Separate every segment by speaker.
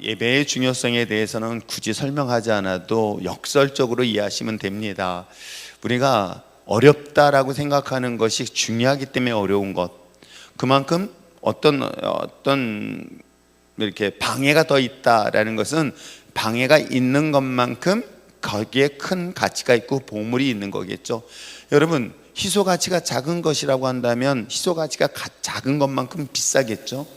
Speaker 1: 예배의 중요성에 대해서는 굳이 설명하지 않아도 역설적으로 이해하시면 됩니다. 우리가 어렵다라고 생각하는 것이 중요하기 때문에 어려운 것, 그만큼 어떤 이렇게 방해가 더 있다라는 것은 방해가 있는 것만큼 거기에 큰 가치가 있고 보물이 있는 거겠죠. 여러분, 희소 가치가 작은 것이라고 한다면 희소 가치가 작은 것만큼 비싸겠죠.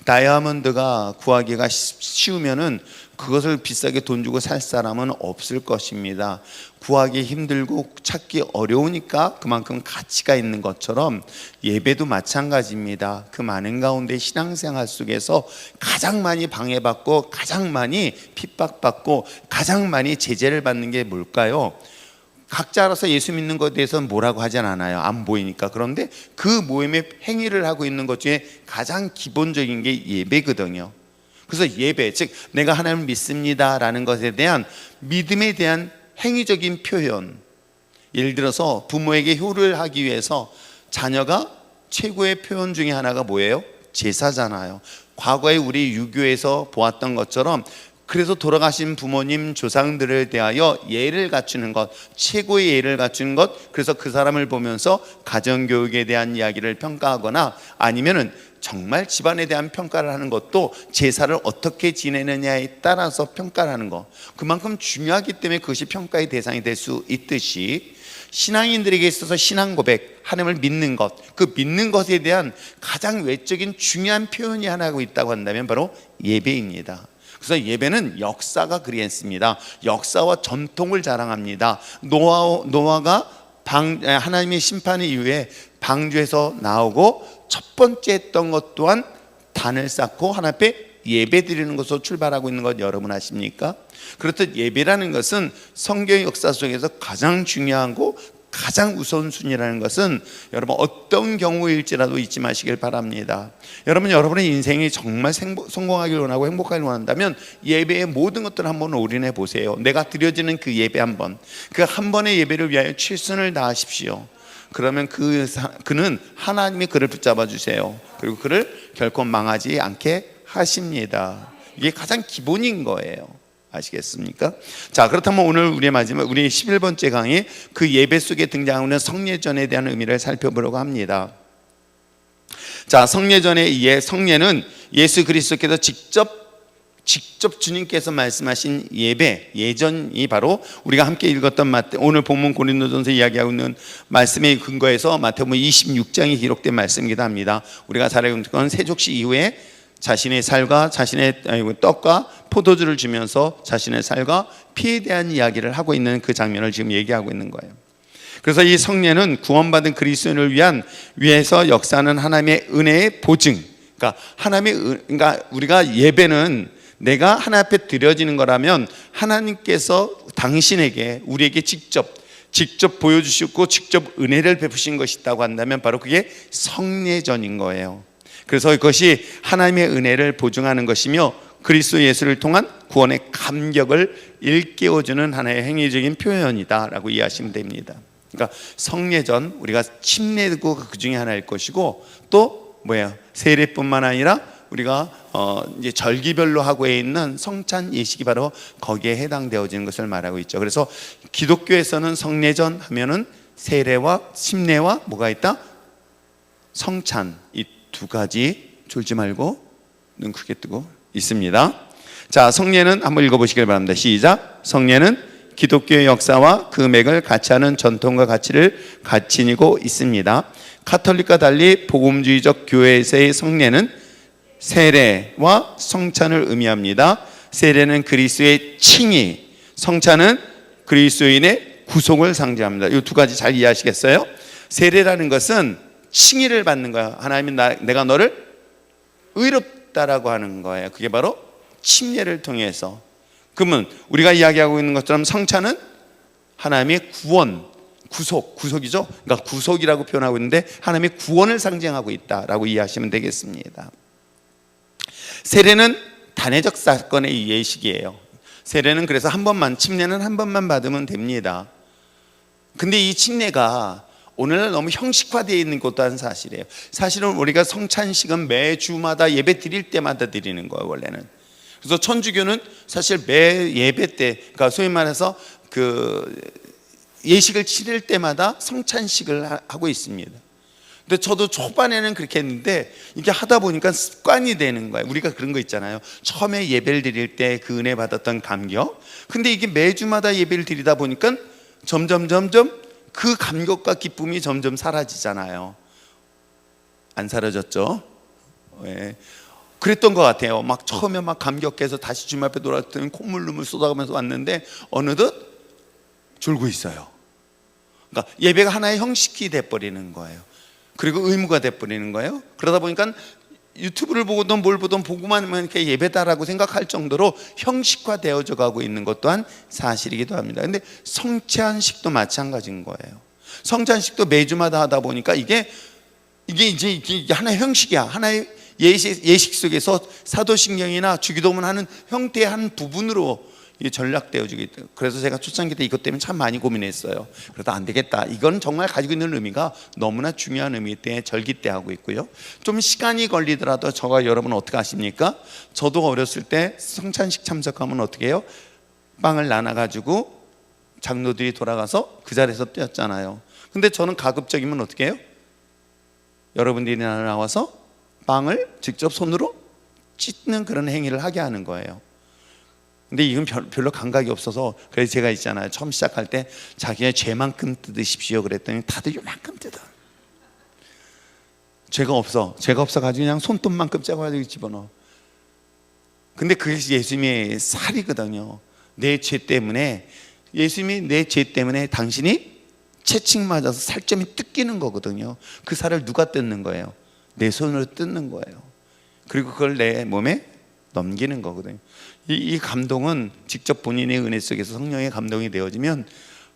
Speaker 1: 다이아몬드가 구하기가 쉬우면은 그것을 비싸게 돈 주고 살 사람은 없을 것입니다. 구하기 힘들고 찾기 어려우니까 그만큼 가치가 있는 것처럼 예배도 마찬가지입니다. 그 많은 가운데 신앙생활 속에서 가장 많이 방해받고 가장 많이 핍박받고 가장 많이 제재를 받는 게 뭘까요? 각자 알아서 예수 믿는 것에 대해서는 뭐라고 하진 않아요. 안 보이니까. 그런데 그 모임의 행위를 하고 있는 것 중에 가장 기본적인 게 예배거든요. 그래서 예배, 즉 내가 하나님을 믿습니다 라는 것에 대한 믿음에 대한 행위적인 표현. 예를 들어서 부모에게 효를 하기 위해서 자녀가 최고의 표현 중에 하나가 뭐예요? 제사잖아요. 과거에 우리 유교에서 보았던 것처럼 그래서 돌아가신 부모님 조상들에 대하여 예를 갖추는 것, 최고의 예를 갖추는 것, 그래서 그 사람을 보면서 가정교육에 대한 이야기를 평가하거나 아니면은 정말 집안에 대한 평가를 하는 것도 제사를 어떻게 지내느냐에 따라서 평가를 하는 것, 그만큼 중요하기 때문에 그것이 평가의 대상이 될 수 있듯이 신앙인들에게 있어서 신앙 고백, 하나님을 믿는 것, 그 믿는 것에 대한 가장 외적인 중요한 표현이 하나 있다고 한다면 바로 예배입니다. 그래서 예배는 역사가 그리했습니다. 역사와 전통을 자랑합니다. 노아가 하나님의 심판 이후에 방주에서 나오고 첫 번째 했던 것 또한 단을 쌓고 하나님 앞에 예배 드리는 것으로 출발하고 있는 것 여러분 아십니까? 그렇듯 예배라는 것은 성경의 역사 속에서 가장 중요하고 가장 우선순위라는 것은 여러분 어떤 경우일지라도 잊지 마시길 바랍니다. 여러분의 인생이 정말 성공하길 원하고 행복하길 원한다면 예배의 모든 것들을 한번 올인해 보세요. 내가 드려지는 그 예배 그 한 번의 예배를 위하여 최선을 다하십시오. 그러면 그는 하나님이 그를 붙잡아 주세요. 그리고 그를 결코 망하지 않게 하십니다. 이게 가장 기본인 거예요. 아시겠습니까? 자, 그렇다면 오늘 우리 11번째 강의, 그 예배 속에 등장하는 성례전에 대한 의미를 살펴보려고 합니다. 자, 성례전의 성례는 예수 그리스도께서 직접 주님께서 말씀하신 예전이 바로 우리가 함께 읽었던 오늘 본문 고린도전서 이야기하고 있는 말씀의 근거에서 마태복음 26장이 기록된 말씀이기도 합니다. 우리가 잘 알고 있는 건 세족식 이후에 자신의 살과 자신의 떡과 포도주를 주면서 자신의 살과 피에 대한 이야기를 하고 있는 그 장면을 지금 얘기하고 있는 거예요. 그래서 이 성례는 구원받은 그리스도인을 위해서 역사하는 하나님의 은혜의 보증. 그러니까 우리가 예배는 내가 하나님 앞에 드려지는 거라면 하나님께서 당신에게 우리에게 직접 보여주시고 직접 은혜를 베푸신 것이 있다고 한다면 바로 그게 성례전인 거예요. 그래서 이것이 하나님의 은혜를 보증하는 것이며 그리스도 예수를 통한 구원의 감격을 일깨워주는 하나의 행위적인 표현이다라고 이해하시면 됩니다. 그러니까 성례전, 우리가 침례도 그 중에 하나일 것이고 또 세례뿐만 아니라 우리가 이제 절기별로 하고 있는 성찬 예식이 바로 거기에 해당되어지는 것을 말하고 있죠. 그래서 기독교에서는 성례전 하면은 세례와 침례와 뭐가 있다? 성찬, 이 두 가지 졸지 말고 눈 크게 뜨고 있습니다. 자, 성례는 한번 읽어보시길 바랍니다. 시작. 성례는 기독교의 역사와 그 맥을 같이 하는 전통과 가치를 같이 지니고 있습니다. 카톨릭과 달리 복음주의적 교회에서의 성례는 세례와 성찬을 의미합니다. 세례는 그리스도의 칭의, 성찬은 그리스도인의 구속을 상징합니다. 이 두 가지 잘 이해하시겠어요? 세례라는 것은 칭의를 받는 거야. 하나님이 내가 너를 의롭다라고 하는 거예요. 그게 바로 침례를 통해서. 그러면 우리가 이야기하고 있는 것처럼 성찬은 하나님의 구속이죠. 그러니까 구속이라고 표현하고 있는데 하나님의 구원을 상징하고 있다라고 이해하시면 되겠습니다. 세례는 단회적 사건의 예식이에요. 세례는 그래서 침례는 한 번만 받으면 됩니다. 근데 이 침례가 오늘날 너무 형식화되어 있는 것도 한 사실이에요. 사실은 우리가 성찬식은 매주마다 예배 드릴 때마다 드리는 거예요, 원래는. 그래서 천주교는 사실 매 예배 때, 그러니까 소위 말해서 그 예식을 치를 때마다 성찬식을 하고 있습니다. 근데 저도 초반에는 그렇게 했는데 이게 하다 보니까 습관이 되는 거예요. 우리가 그런 거 있잖아요. 처음에 예배를 드릴 때 그 은혜 받았던 감격. 근데 이게 매주마다 예배를 드리다 보니까 점점 그 감격과 기쁨이 점점 사라지잖아요. 안 사라졌죠? 네. 그랬던 것 같아요. 막 처음에 막 감격해서 다시 주님 앞에 돌아왔더니 콧물 쏟아가면서 왔는데 어느덧 졸고 있어요. 그러니까 예배가 하나의 형식이 돼버리는 거예요. 그리고 의무가 돼버리는 거예요. 그러다 보니까 유튜브를 보고든 뭘 보든 보고만 하면 이렇게 예배다라고 생각할 정도로 형식화되어져 가고 있는 것 또한 사실이기도 합니다. 근데 성찬식도 마찬가지인 거예요. 성찬식도 매주마다 하다 보니까 이게 하나의 형식이야. 하나의 예식 속에서 사도신경이나 주기도문 하는 형태의 한 부분으로 전락되어지기 때문에, 그래서 제가 초창기 때 이것 때문에 참 많이 고민했어요. 그러다 안 되겠다. 이건 정말 가지고 있는 의미가 너무나 중요한 의미 때문에 절기 때 하고 있고요. 좀 시간이 걸리더라도 저와 여러분 어떻게 아십니까? 저도 어렸을 때 성찬식 참석하면 어떻게 해요? 빵을 나눠가지고 장로들이 돌아가서 그 자리에서 떼었잖아요. 근데 저는 가급적이면 어떻게 해요? 여러분들이 나와서 빵을 직접 손으로 찢는 그런 행위를 하게 하는 거예요. 근데 이건 별로 감각이 없어서, 그래서 제가 있잖아요, 처음 시작할 때 자기의 죄만큼 뜯으십시오 그랬더니 다들 요만큼 뜯어. 죄가 없어 가지고 그냥 손톱만큼 짜가지고 집어넣어. 근데 그게 예수님의 살이거든요. 내 죄 때문에, 예수님이 내 죄 때문에 당신이 채찍 맞아서 살점이 뜯기는 거거든요. 그 살을 누가 뜯는 거예요? 내 손으로 뜯는 거예요. 그리고 그걸 내 몸에 넘기는 거거든요. 이 감동은 직접 본인의 은혜 속에서 성령의 감동이 되어지면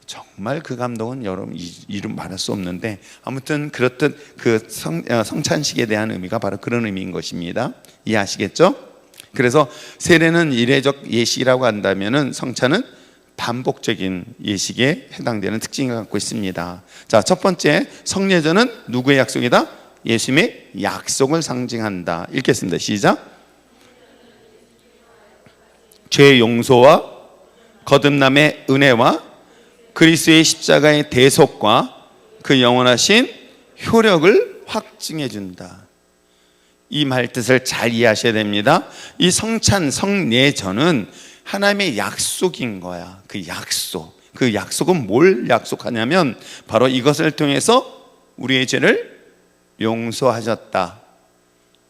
Speaker 1: 정말 그 감동은 여러분 이름 말할 수 없는데, 아무튼 그렇듯 그 성찬식에 대한 의미가 바로 그런 의미인 것입니다. 이해하시겠죠? 그래서 세례는 이례적 예식이라고 한다면은 성찬은 반복적인 예식에 해당되는 특징을 갖고 있습니다. 자, 첫 번째, 성례전은 누구의 약속이다? 예수님의 약속을 상징한다. 읽겠습니다. 시작. 죄 용서와 거듭남의 은혜와 그리스도의 십자가의 대속과 그 영원하신 효력을 확증해 준다. 이 말 뜻을 잘 이해하셔야 됩니다. 이 성찬, 성례전은 하나님의 약속인 거야. 그 약속은 뭘 약속하냐면 바로 이것을 통해서 우리의 죄를 용서하셨다.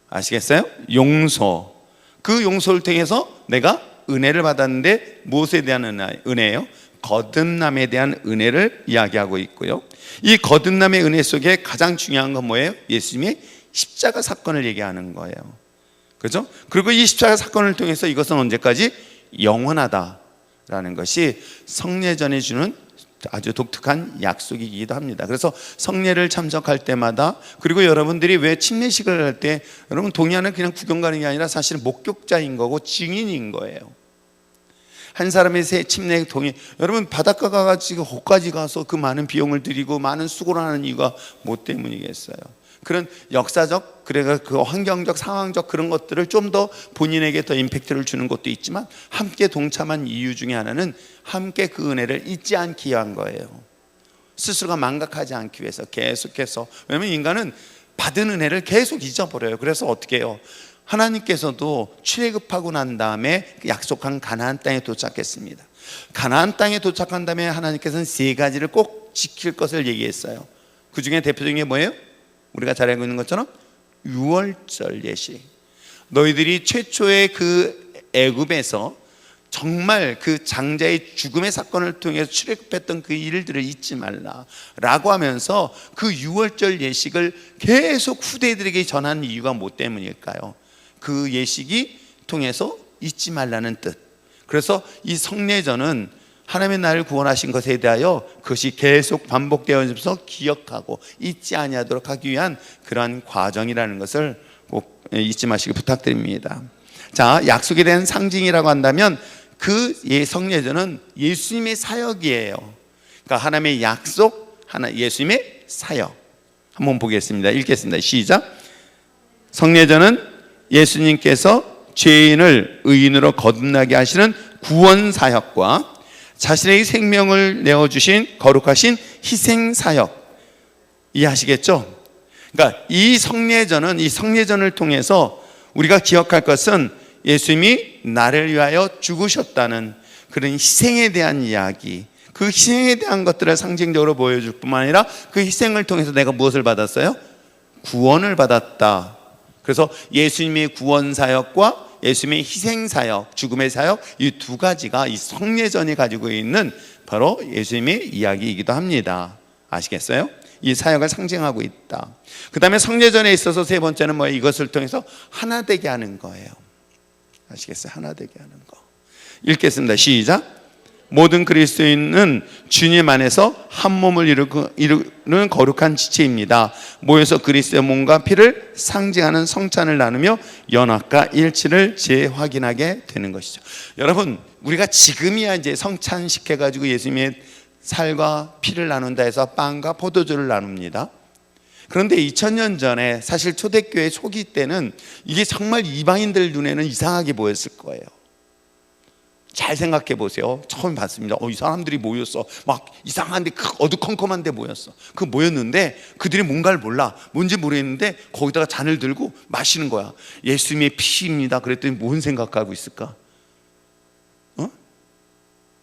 Speaker 1: 아시겠어요? 용서. 그 용서를 통해서 내가 은혜를 받았는데 무엇에 대한 은혜예요? 거듭남에 대한 은혜를 이야기하고 있고요. 이 거듭남의 은혜 속에 가장 중요한 건 뭐예요? 예수님의 십자가 사건을 얘기하는 거예요. 그렇죠? 그리고 이 십자가 사건을 통해서 이것은 언제까지? 영원하다라는 것이 성례전이 주는 아주 독특한 약속이기도 합니다. 그래서 성례를 참석할 때마다, 그리고 여러분들이 왜 침례식을 할 때 여러분 동의하는 그냥 구경 가는 게 아니라 사실 목격자인 거고 증인인 거예요. 한 사람의 침례 동의, 여러분 바닷가 가가지고 호까지 가서 그 많은 비용을 들이고 많은 수고를 하는 이유가 뭐 때문이겠어요? 그런 역사적, 그래가 그 환경적, 상황적 그런 것들을 좀 더 본인에게 더 임팩트를 주는 것도 있지만, 함께 동참한 이유 중에 하나는 함께 그 은혜를 잊지 않기 위한 거예요. 스스로가 망각하지 않기 위해서 계속해서. 왜냐하면 인간은 받은 은혜를 계속 잊어버려요. 그래서 어떻게 해요? 하나님께서도 출애굽하고 난 다음에 약속한 가나안 땅에 도착했습니다. 가나안 땅에 도착한 다음에 하나님께서는 세 가지를 꼭 지킬 것을 얘기했어요. 그 중에 대표적인 게 뭐예요? 우리가 잘 알고 있는 것처럼 유월절 예식. 너희들이 최초의 그 애굽에서 정말 그 장자의 죽음의 사건을 통해서 출애굽했던 그 일들을 잊지 말라라고 하면서 그 유월절 예식을 계속 후대들에게 전하는 이유가 뭐 때문일까요? 그 예식이 통해서 잊지 말라는 뜻. 그래서 이 성례전은 하나님의 나를 구원하신 것에 대하여 그것이 계속 반복되어지면서 기억하고 잊지 아니하도록 하기 위한 그러한 과정이라는 것을 꼭 잊지 마시기 부탁드립니다. 자, 약속에 대한 상징이라고 한다면 그 성례전은 예수님의 사역이에요. 그러니까 하나님의 약속, 예수님의 사역. 한번 보겠습니다. 읽겠습니다. 시작. 성례전은 예수님께서 죄인을 의인으로 거듭나게 하시는 구원 사역과 자신의 생명을 내어주신 거룩하신 희생 사역, 이해하시겠죠? 그러니까 이 성례전을 통해서 우리가 기억할 것은 예수님이 나를 위하여 죽으셨다는 그런 희생에 대한 이야기, 그 희생에 대한 것들을 상징적으로 보여줄 뿐만 아니라 그 희생을 통해서 내가 무엇을 받았어요? 구원을 받았다. 그래서 예수님의 구원 사역과 예수님의 희생 사역, 죽음의 사역, 이 두 가지가 이 성례전이 가지고 있는 바로 예수님의 이야기이기도 합니다. 아시겠어요? 이 사역을 상징하고 있다. 그 다음에 성례전에 있어서 세 번째는 뭐예요? 이것을 통해서 하나 되게 하는 거예요. 아시겠어요? 하나 되게 하는 거. 읽겠습니다. 시작. 모든 그리스도인은 주님 안에서 한 몸을 이루는 거룩한 지체입니다. 모여서 그리스도의 몸과 피를 상징하는 성찬을 나누며 연합과 일치를 재확인하게 되는 것이죠. 여러분, 우리가 지금이야 이제 성찬식해가지고 예수님의 살과 피를 나눈다 해서 빵과 포도주를 나눕니다. 그런데 2000년 전에 사실 초대교회 초기 때는 이게 정말 이방인들 눈에는 이상하게 보였을 거예요. 잘 생각해 보세요. 처음 봤습니다. 이 사람들이 모였어. 막 이상한데 어두컴컴한데 모였어. 그 모였는데 그들이 뭔가를 몰라. 뭔지 모르겠는데 거기다가 잔을 들고 마시는 거야. 예수님의 피입니다. 그랬더니 뭔 생각하고 있을까?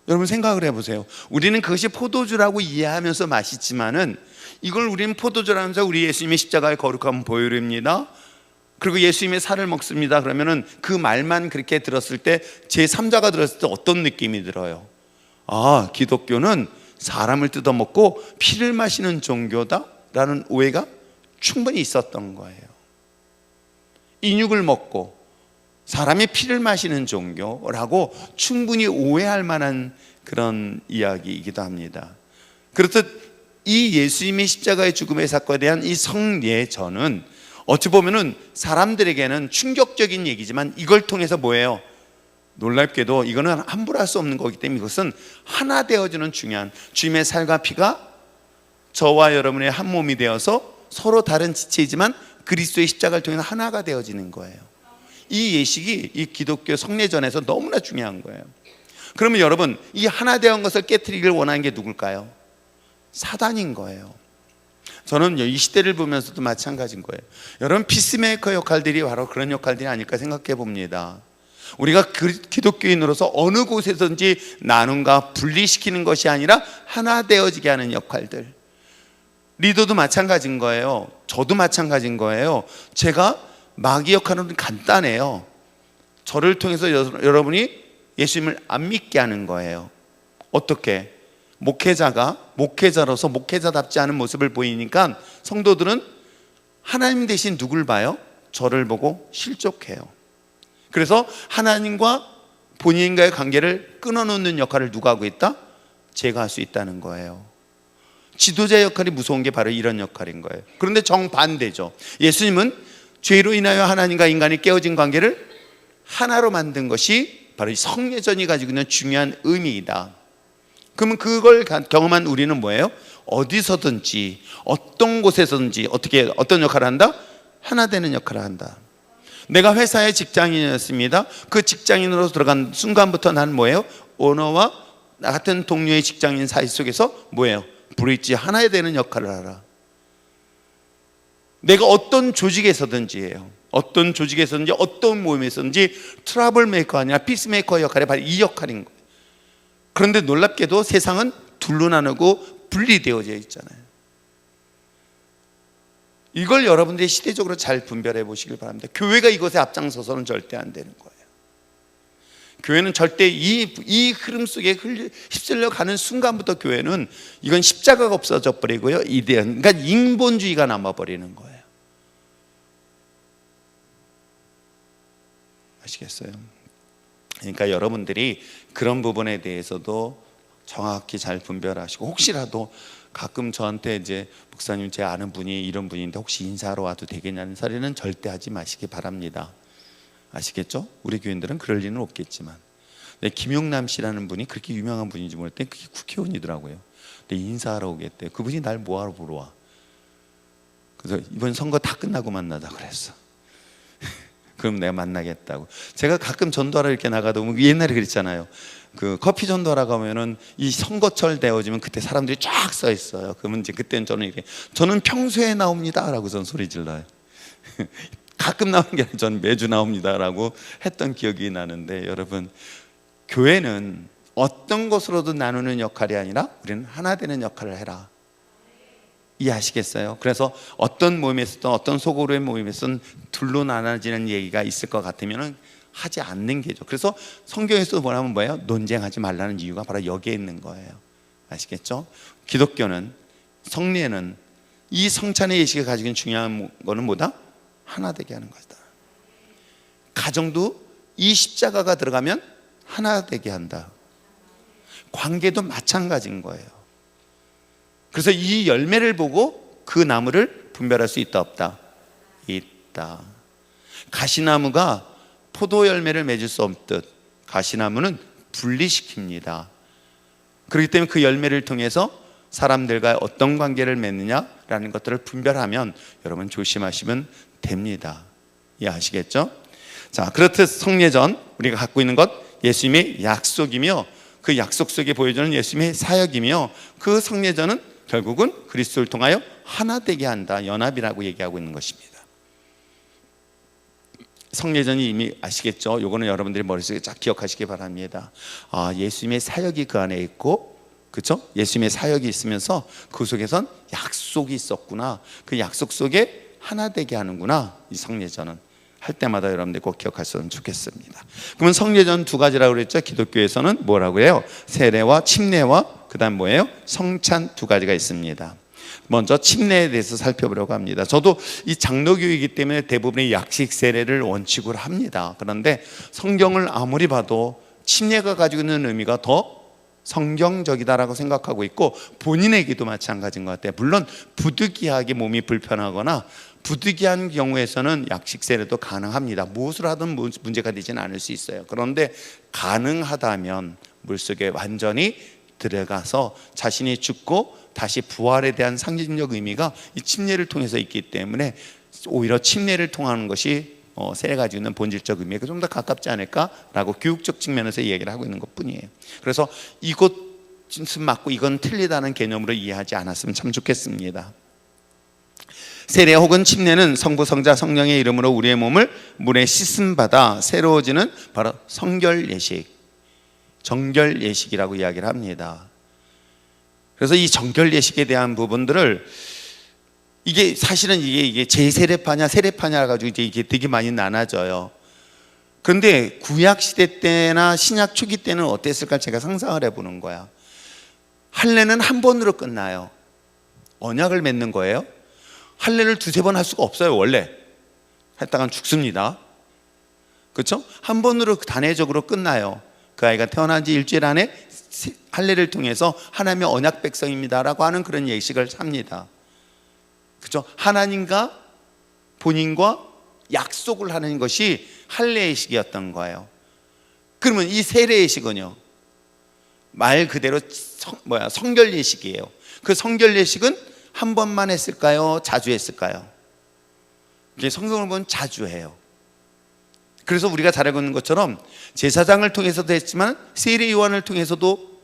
Speaker 1: 여러분 생각을 해보세요. 우리는 그것이 포도주라고 이해하면서 마시지만은 이걸 우리는 포도주라면서 우리 예수님의 십자가의 거룩함을 보여줍니다. 그리고 예수님의 살을 먹습니다. 그러면은 그 말만 그렇게 들었을 때 제3자가 들었을 때 어떤 느낌이 들어요? 아, 기독교는 사람을 뜯어먹고 피를 마시는 종교다라는 오해가 충분히 있었던 거예요. 인육을 먹고 사람의 피를 마시는 종교라고 충분히 오해할 만한 그런 이야기이기도 합니다. 그렇듯 이 예수님의 십자가의 죽음의 사건에 대한 이 성례전은 어찌 보면은 사람들에게는 충격적인 얘기지만 이걸 통해서 뭐예요? 놀랍게도 이거는 함부로 할 수 없는 거기 때문에 이것은 하나 되어지는 중요한 주님의 살과 피가 저와 여러분의 한 몸이 되어서 서로 다른 지체이지만 그리스도의 십자가를 통해서 하나가 되어지는 거예요. 이 예식이 이 기독교 성례전에서 너무나 중요한 거예요. 그러면 여러분, 이 하나 되는 것을 깨트리기를 원하는 게 누굴까요? 사단인 거예요. 저는 이 시대를 보면서도 마찬가지인 거예요. 여러분, 피스메이커 역할들이 바로 그런 역할들이 아닐까 생각해 봅니다. 우리가 기독교인으로서 어느 곳에서든지 나눔과 분리시키는 것이 아니라 하나 되어지게 하는 역할들. 리더도 마찬가지인 거예요. 저도 마찬가지인 거예요. 제가 마귀 역할은 간단해요. 저를 통해서 여러분이 예수님을 안 믿게 하는 거예요. 어떻게? 목회자로서 목회자답지 않은 모습을 보이니까 성도들은 하나님 대신 누굴 봐요? 저를 보고 실족해요. 그래서 하나님과 본인과의 관계를 끊어놓는 역할을 누가 하고 있다? 제가 할 수 있다는 거예요. 지도자 역할이 무서운 게 바로 이런 역할인 거예요. 그런데 정반대죠. 예수님은 죄로 인하여 하나님과 인간이 깨어진 관계를 하나로 만든 것이 바로 이 성례전이 가지고 있는 중요한 의미이다. 그러면 그걸 경험한 우리는 뭐예요? 어디서든지 어떤 곳에서든지 어떤 역할을 한다? 하나 되는 역할을 한다. 내가 회사의 직장인이었습니다. 그 직장인으로 들어간 순간부터 난 뭐예요? 오너와 나 같은 동료의 직장인 사이 속에서 뭐예요? 브릿지 하나에 되는 역할을 하라. 내가 어떤 조직에서든지예요. 어떤 조직에서든지 어떤 모임에서든지 트러블 메이커가 아니라 피스메이커 역할이 바로 이 역할인 거예요. 그런데 놀랍게도 세상은 둘로 나누고 분리되어져 있잖아요. 이걸 여러분들이 시대적으로 잘 분별해 보시길 바랍니다. 교회가 이것에 앞장서서는 절대 안 되는 거예요. 교회는 절대 이 흐름 속에 휩쓸려 가는 순간부터 교회는 이건 십자가가 없어져 버리고요. 그러니까 인본주의가 남아버리는 거예요. 아시겠어요? 그러니까 여러분들이 그런 부분에 대해서도 정확히 잘 분별하시고, 혹시라도 가끔 저한테 이제 목사님 제 아는 분이 이런 분인데 혹시 인사하러 와도 되겠냐는 소리는 절대 하지 마시기 바랍니다. 아시겠죠? 우리 교인들은 그럴 리는 없겠지만, 김용남 씨라는 분이 그렇게 유명한 분인지 모르겠는데 그게 국회의원이더라고요. 근데 인사하러 오겠대요. 그분이 날 뭐하러 보러 와? 그래서 이번 선거 다 끝나고 만나자 그랬어. 그럼 내가 만나겠다고. 제가 가끔 전도하러 이렇게 나가도 옛날에 그랬잖아요. 그 커피 전도하러 가면은 이 선거철 되어지면 그때 사람들이 쫙 서 있어요. 그러면 이제 그때는 저는 평소에 나옵니다라고 전 소리 질러요. 가끔 나오는 게 아니라 저는 매주 나옵니다라고 했던 기억이 나는데, 여러분, 교회는 어떤 것으로도 나누는 역할이 아니라 우리는 하나 되는 역할을 해라. 이해하시겠어요? 그래서 어떤 모임에서든 어떤 소그룹의 모임에서든 둘로 나눠지는 얘기가 있을 것 같으면 하지 않는 게죠. 그래서 성경에서 뭐냐면 논쟁하지 말라는 이유가 바로 여기에 있는 거예요. 아시겠죠? 기독교는, 성례는, 이 성찬의 예식이 가지고 있는 중요한 거는 뭐다? 하나 되게 하는 것이다. 가정도 이 십자가가 들어가면 하나 되게 한다. 관계도 마찬가지인 거예요. 그래서 이 열매를 보고 그 나무를 분별할 수 있다 없다? 있다. 가시나무가 포도 열매를 맺을 수 없듯 가시나무는 분리시킵니다. 그렇기 때문에 그 열매를 통해서 사람들과 어떤 관계를 맺느냐라는 것들을 분별하면 여러분 조심하시면 됩니다. 이해하시겠죠? 자, 그렇듯 성례전, 우리가 갖고 있는 것 예수님의 약속이며 그 약속 속에 보여주는 예수님의 사역이며, 그 성례전은 결국은 그리스도를 통하여 하나 되게 한다, 연합이라고 얘기하고 있는 것입니다. 성례전이 이미 아시겠죠? 요거는 여러분들이 머릿속에 쫙 기억하시기 바랍니다. 예수님의 사역이 그 안에 있고, 그렇죠? 예수님의 사역이 있으면서 그 속에선 약속이 있었구나, 그 약속 속에 하나 되게 하는구나. 이 성례전은 할 때마다 여러분들 꼭 기억하셨으면 좋겠습니다. 그러면 성례전 두 가지라고 그랬죠? 기독교에서는 뭐라고 해요? 세례와 침례와 그 다음 뭐예요? 성찬 두 가지가 있습니다. 먼저 침례에 대해서 살펴보려고 합니다. 저도 이 장로교이기 때문에 대부분의 약식 세례를 원칙으로 합니다. 그런데 성경을 아무리 봐도 침례가 가지고 있는 의미가 더 성경적이다라고 생각하고 있고, 본인에게도 마찬가지인 것 같아요. 물론 부득이하게 몸이 불편하거나 부득이한 경우에서는 약식 세례도 가능합니다. 무엇을 하든 문제가 되지는 않을 수 있어요. 그런데 가능하다면 물속에 완전히 들어가서 자신이 죽고 다시 부활에 대한 상징적 의미가 이 침례를 통해서 있기 때문에 오히려 침례를 통하는 것이 세례가 가지고 있는 본질적 의미에 좀 더 가깝지 않을까라고 교육적 측면에서 얘기를 하고 있는 것뿐이에요. 그래서 이것은 맞고 이건 틀리다는 개념으로 이해하지 않았으면 참 좋겠습니다. 세례 혹은 침례는 성부, 성자, 성령의 이름으로 우리의 몸을 물에 씻음 받아 새로워지는 바로 성결 예식, 정결 예식이라고 이야기를 합니다. 그래서 이 정결 예식에 대한 부분들을 이게 사실은 이게 제세례파냐 세례파냐 가지고 이게 되게 많이 나눠져요. 그런데 구약 시대 때나 신약 초기 때는 어땠을까 제가 상상을 해보는 거야. 할례는 한 번으로 끝나요. 언약을 맺는 거예요. 할례를 두세 번 할 수가 없어요. 원래 했다간 죽습니다. 그렇죠? 한 번으로 단회적으로 끝나요. 그 아이가 태어난 지 일주일 안에 할례를 통해서 하나님의 언약 백성입니다라고 하는 그런 예식을 합니다. 그렇죠? 하나님과 본인과 약속을 하는 것이 할례 예식이었던 거예요. 그러면 이 세례 예식은요, 말 그대로 성결 예식이에요. 그 성결 예식은 한 번만 했을까요? 자주 했을까요? 이게 성경을 보면 자주 해요. 그래서 우리가 잘 알고 있는 것처럼 제사장을 통해서도 했지만 세례 요한을 통해서도,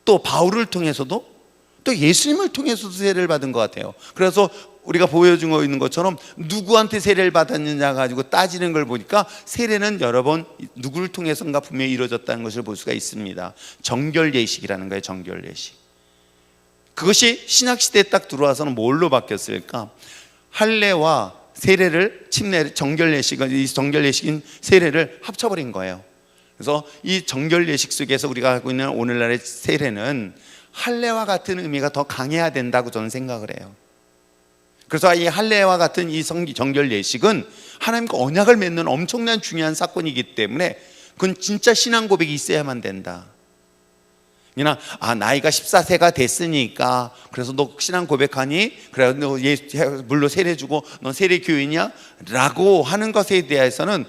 Speaker 1: 또 바울을 통해서도, 또 예수님을 통해서도 세례를 받은 것 같아요. 그래서 우리가 보여주고 있는 것처럼 누구한테 세례를 받았느냐 가지고 따지는 걸 보니까 세례는 여러 번 누구를 통해서인가 분명히 이루어졌다는 것을 볼 수가 있습니다. 정결 예식이라는 거예요. 정결 예식. 그것이 신약시대에 딱 들어와서는 뭘로 바뀌었을까? 할례와 세례를, 침례, 정결 예식은, 이 정결 예식인 세례를 합쳐버린 거예요. 그래서 이 정결 예식 속에서 우리가 갖고 있는 오늘날의 세례는 할례와 같은 의미가 더 강해야 된다고 저는 생각을 해요. 그래서 이 할례와 같은 이 정결 예식은 하나님과 언약을 맺는 엄청난 중요한 사건이기 때문에 그건 진짜 신앙 고백이 있어야만 된다. 그냥 나이가 14세가 됐으니까 그래서 너 신앙 고백하니? 그래 너 물로 세례 주고 너 세례 교인이야? 라고 하는 것에 대해서는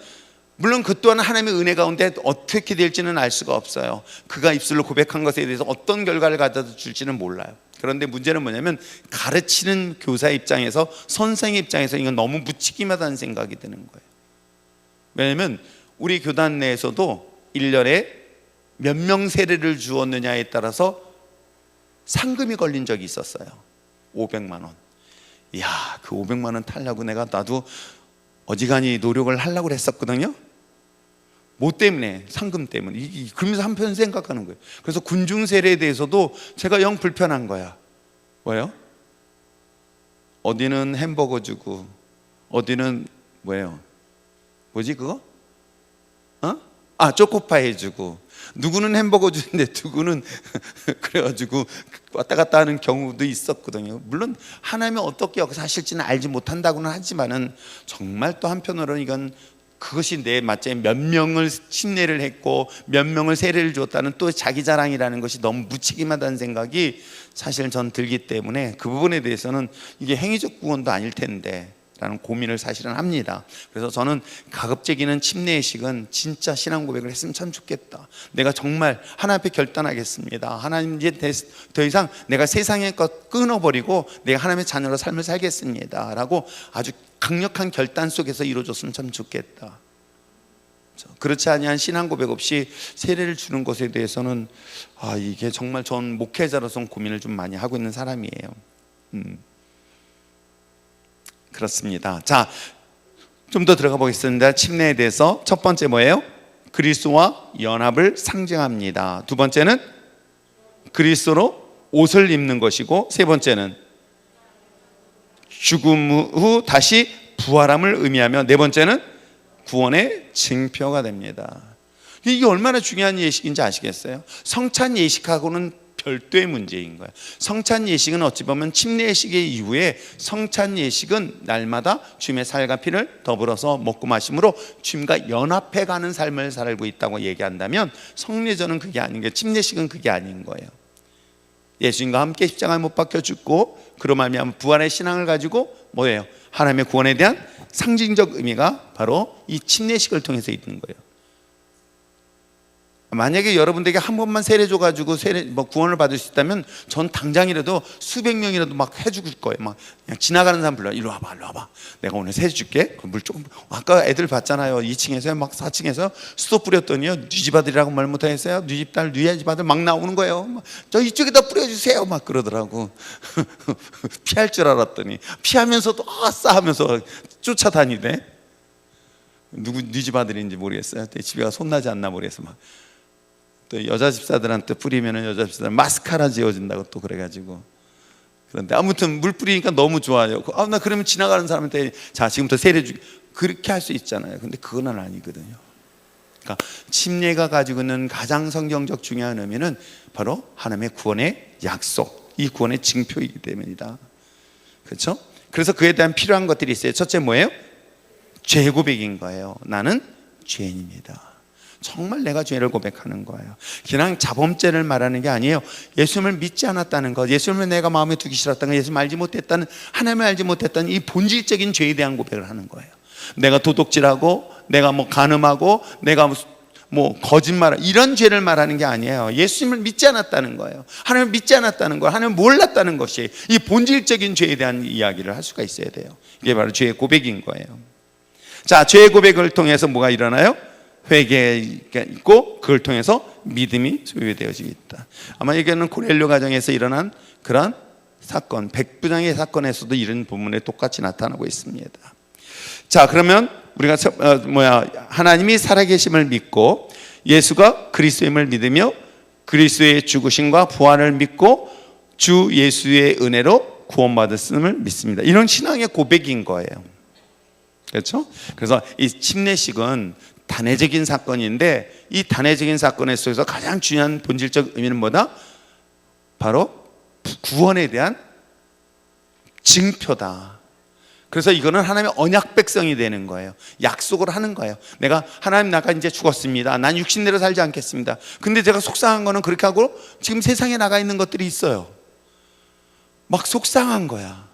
Speaker 1: 물론 그 또한 하나님의 은혜 가운데 어떻게 될지는 알 수가 없어요. 그가 입술로 고백한 것에 대해서 어떤 결과를 가져다 줄지는 몰라요. 그런데 문제는 뭐냐면 가르치는 교사 입장에서, 선생의 입장에서 이건 너무 무책임하다는 생각이 드는 거예요. 왜냐하면 우리 교단 내에서도 1년에 몇 명 세례를 주었느냐에 따라서 상금이 걸린 적이 있었어요. 500만 원. 이야, 그 500만 원 타려고 나도 어지간히 노력을 하려고 했었거든요. 뭐 때문에? 상금 때문에. 그러면서 한편 생각하는 거예요. 그래서 군중 세례에 대해서도 제가 영 불편한 거야. 뭐예요? 어디는 햄버거 주고 어디는 뭐예요? 뭐지 그거? 초코파이 주고, 누구는 햄버거 주는데 누구는 그래가지고 왔다 갔다 하는 경우도 있었거든요. 물론 하나님이 어떻게 역사하실지는 알지 못한다고는 하지만은 정말 또 한편으로는 이건 그것이 내 맞제 몇 명을 침례를 했고 몇 명을 세례를 줬다는 또 자기 자랑이라는 것이 너무 무책임하다는 생각이 사실 전 들기 때문에 그 부분에 대해서는 이게 행위적 구원도 아닐 텐데 라는 고민을 사실은 합니다. 그래서 저는 가급적이는 침례의식은 진짜 신앙 고백을 했으면 참 좋겠다. 내가 정말 하나님 앞에 결단하겠습니다. 하나님, 이제 더 이상 내가 세상의 것 끊어버리고 내가 하나님의 자녀로 삶을 살겠습니다 라고 아주 강력한 결단 속에서 이루어졌으면 참 좋겠다. 그렇지 아니한 신앙 고백 없이 세례를 주는 것에 대해서는 이게 정말 전 목회자로서 고민을 좀 많이 하고 있는 사람이에요. 그렇습니다. 자, 좀 더 들어가 보겠습니다. 침례에 대해서 첫 번째 뭐예요? 그리스도와 연합을 상징합니다. 두 번째는 그리스도로 옷을 입는 것이고, 세 번째는 죽음 후 다시 부활함을 의미하며, 네 번째는 구원의 징표가 됩니다. 이게 얼마나 중요한 예식인지 아시겠어요? 성찬 예식하고는 별도의 문제인 거예요. 성찬 예식은 어찌 보면 침례 예식의 이후에 성찬 예식은 날마다 주님의 살과 피를 더불어서 먹고 마심으로 주님과 연합해가는 삶을 살고 있다고 얘기한다면, 성례전은 그게 아닌 거예요. 침례식은 그게 아닌 거예요. 예수님과 함께 십자가에 못 박혀 죽고 그로 말미암아 부활의 신앙을 가지고 뭐예요? 하나님의 구원에 대한 상징적 의미가 바로 이 침례식을 통해서 있는 거예요. 만약에 여러분들에게 한 번만 세례 줘가지고 구원을 받을 수 있다면 전 당장이라도 수백 명이라도 막 해주고 거예요. 막 그냥 지나가는 사람 불러. 이리 와봐, 이리 와봐. 내가 오늘 세례 줄게. 물 조금. 아까 애들 봤잖아요. 2층에서 막 4층에서 수도 뿌렸더니요, 네 집 아들이라고 말 못하겠어요. 네 집 딸, 네 집 아들 막 나오는 거예요. 저 이쪽에다 뿌려주세요. 막 그러더라고. 피할 줄 알았더니 피하면서도 아싸 하면서 쫓아다니네. 누구 네 집 아들인지 모르겠어요. 집에 가서 혼나지 않나 모르겠어. 막. 또 여자 집사들한테 뿌리면은 여자 집사들 마스카라 지어준다고 또 그래가지고. 그런데 아무튼 물 뿌리니까 너무 좋아요. 나 그러면 지나가는 사람한테 자 지금부터 세례 주기, 그렇게 할 수 있잖아요. 근데 그건 아니거든요. 그러니까 침례가 가지고 있는 가장 성경적 중요한 의미는 바로 하나님의 구원의 약속, 이 구원의 징표이기 때문이다. 그렇죠? 그래서 그에 대한 필요한 것들이 있어요. 첫째 뭐예요? 죄 고백인 거예요. 나는 죄인입니다. 정말 내가 죄를 고백하는 거예요. 그냥 자범죄를 말하는 게 아니에요. 예수님을 믿지 않았다는 것, 예수님을 내가 마음에 두기 싫었다는 것, 예수님을 알지 못했다는, 하나님을 알지 못했다는 이 본질적인 죄에 대한 고백을 하는 거예요. 내가 도둑질하고, 내가 간음하고, 내가 거짓말, 이런 죄를 말하는 게 아니에요. 예수님을 믿지 않았다는 거예요. 하나님을 믿지 않았다는 거, 하나님을 몰랐다는 것이 이 본질적인 죄에 대한 이야기를 할 수가 있어야 돼요. 이게 바로 죄의 고백인 거예요. 자, 죄의 고백을 통해서 뭐가 일어나요? 회개가 있고, 그걸 통해서 믿음이 소유되어지고 있다. 아마 이게는 고넬료 가정에서 일어난 그런 사건, 백부장의 사건에서도 이런 부분에 똑같이 나타나고 있습니다. 자, 그러면 우리가 하나님이 살아계심을 믿고 예수가 그리스도임을 믿으며 그리스도의 죽으심과 부활을 믿고 주 예수의 은혜로 구원받았음을 믿습니다. 이런 신앙의 고백인 거예요. 그렇죠? 그래서 이 침례식은 단회적인 사건인데, 이 단회적인 사건 속에서 가장 중요한 본질적 의미는 뭐다? 바로 구원에 대한 징표다. 그래서 이거는 하나님의 언약 백성이 되는 거예요. 약속을 하는 거예요. 내가 하나님, 나가 이제 죽었습니다. 난 육신대로 살지 않겠습니다. 근데 제가 속상한 거는 그렇게 하고 지금 세상에 나가 있는 것들이 있어요. 막 속상한 거야.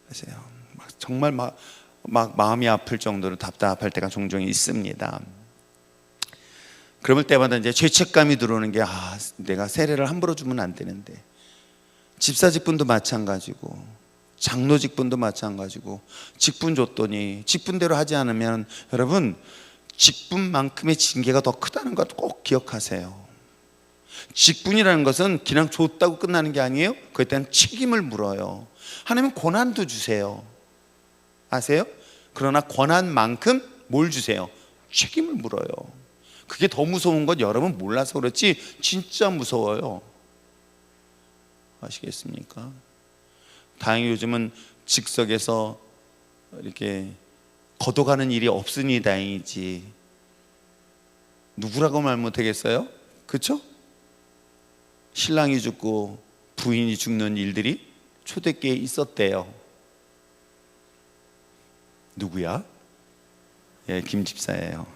Speaker 1: 그래서 정말 막 마음이 아플 정도로 답답할 때가 종종 있습니다. 그럴 때마다 이제 죄책감이 들어오는 게, 내가 세례를 함부로 주면 안 되는데, 집사직분도 마찬가지고, 장로 직분도 마찬가지고 직분 줬더니 직분대로 하지 않으면 여러분 직분만큼의 징계가 더 크다는 것 꼭 기억하세요. 직분이라는 것은 그냥 줬다고 끝나는 게 아니에요. 그에 대한 책임을 물어요. 하나님은 권한도 주세요. 아세요? 그러나 권한만큼 뭘 주세요? 책임을 물어요. 그게 더 무서운 건 여러분 몰라서 그렇지 진짜 무서워요. 아시겠습니까? 다행히 요즘은 직석에서 이렇게 걷어가는 일이 없으니 다행이지 누구라고 말 못하겠어요? 그렇죠? 신랑이 죽고 부인이 죽는 일들이 초대교회에 있었대요. 누구야? 예, 김 집사예요.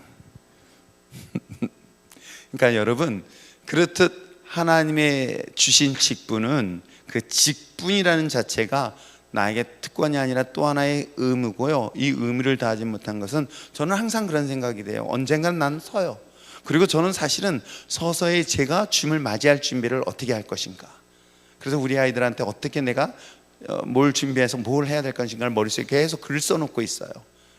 Speaker 1: 그러니까 여러분 그렇듯 하나님의 주신 직분은 그 직분이라는 자체가 나에게 특권이 아니라 또 하나의 의무고요. 이 의무를 다하지 못한 것은 저는 항상 그런 생각이 돼요. 언젠간 난 서요. 그리고 저는 사실은 서서히 제가 주님을 맞이할 준비를 어떻게 할 것인가. 그래서 우리 아이들한테 어떻게 내가 뭘 준비해서 뭘 해야 될 것인가를 머릿속에 계속 글을 써놓고 있어요.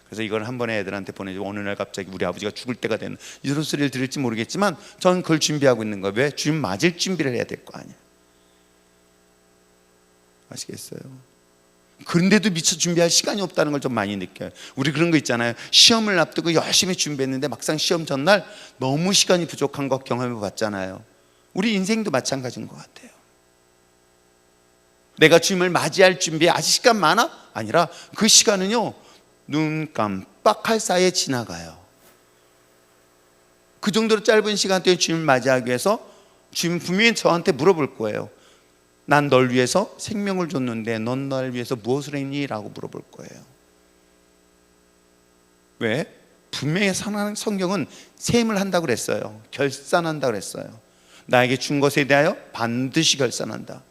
Speaker 1: 그래서 이걸 한 번에 애들한테 보내주고 어느 날 갑자기 우리 아버지가 죽을 때가 되는 이런 소리를 들을지 모르겠지만 저는 그걸 준비하고 있는 거예요. 왜? 주님 맞을 준비를 해야 될 거 아니야. 아시겠어요? 그런데도 미처 준비할 시간이 없다는 걸 좀 많이 느껴요. 우리 그런 거 있잖아요. 시험을 앞두고 열심히 준비했는데 막상 시험 전날 너무 시간이 부족한 거 경험해 봤잖아요. 우리 인생도 마찬가지인 것 같아요. 내가 주님을 맞이할 준비에 아직 시간 많아? 아니라 그 시간은요 눈 깜빡할 사이에 지나가요. 그 정도로 짧은 시간 동안 주님을 맞이하기 위해서 주님 분명히 저한테 물어볼 거예요. 난 널 위해서 생명을 줬는데 넌 날 위해서 무엇을 했니? 라고 물어볼 거예요. 왜? 분명히 성경은 셈을 한다고 그랬어요. 결산한다고 그랬어요. 나에게 준 것에 대하여 반드시 결산한다.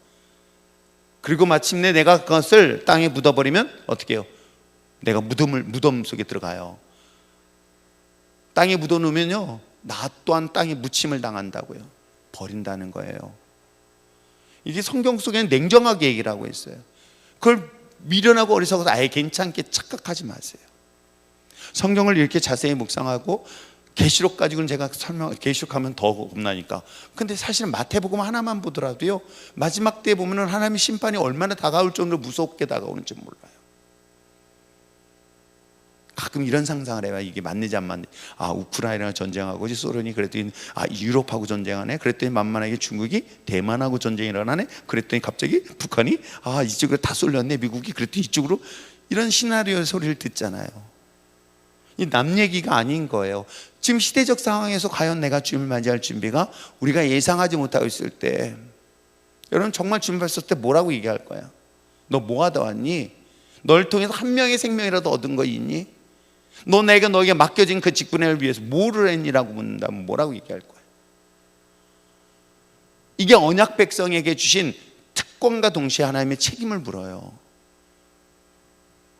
Speaker 1: 그리고 마침내 내가 그것을 땅에 묻어버리면 어떻게 해요? 내가 무덤 속에 들어가요. 땅에 묻어놓으면요 나 또한 땅에 묻힘을 당한다고요. 버린다는 거예요. 이게 성경 속에는 냉정하게 얘기를 하고 있어요. 그걸 미련하고 어리석어서 아예 괜찮게 착각하지 마세요. 성경을 이렇게 자세히 묵상하고 계시록 가지고는 제가 계시록하면 더 겁나니까. 근데 사실은 마태복음 하나만 보더라도요 마지막 때 보면은 하나님의 심판이 얼마나 다가올 정도로 무섭게 다가오는지 몰라요. 가끔 이런 상상을 해요. 이게 맞는지 안 맞는지. 우크라이나가 전쟁하고 소련이 그랬더니 유럽하고 전쟁하네. 그랬더니 만만하게 중국이 대만하고 전쟁이 일어나네. 그랬더니 갑자기 북한이 이쪽으로 다 쏠렸네. 미국이. 그랬더니 이쪽으로. 이런 시나리오 소리를 듣잖아요. 이 남 얘기가 아닌 거예요. 지금 시대적 상황에서 과연 내가 주님을 맞이할 준비가 우리가 예상하지 못하고 있을 때 여러분 정말 준비했을 때 뭐라고 얘기할 거야? 너 뭐 하다 왔니? 널 통해서 한 명의 생명이라도 얻은 거 있니? 내가 너에게 맡겨진 그 직분을 위해서 뭐를 했니라고 묻는다면 뭐라고 얘기할 거야? 이게 언약 백성에게 주신 특권과 동시에 하나님의 책임을 물어요.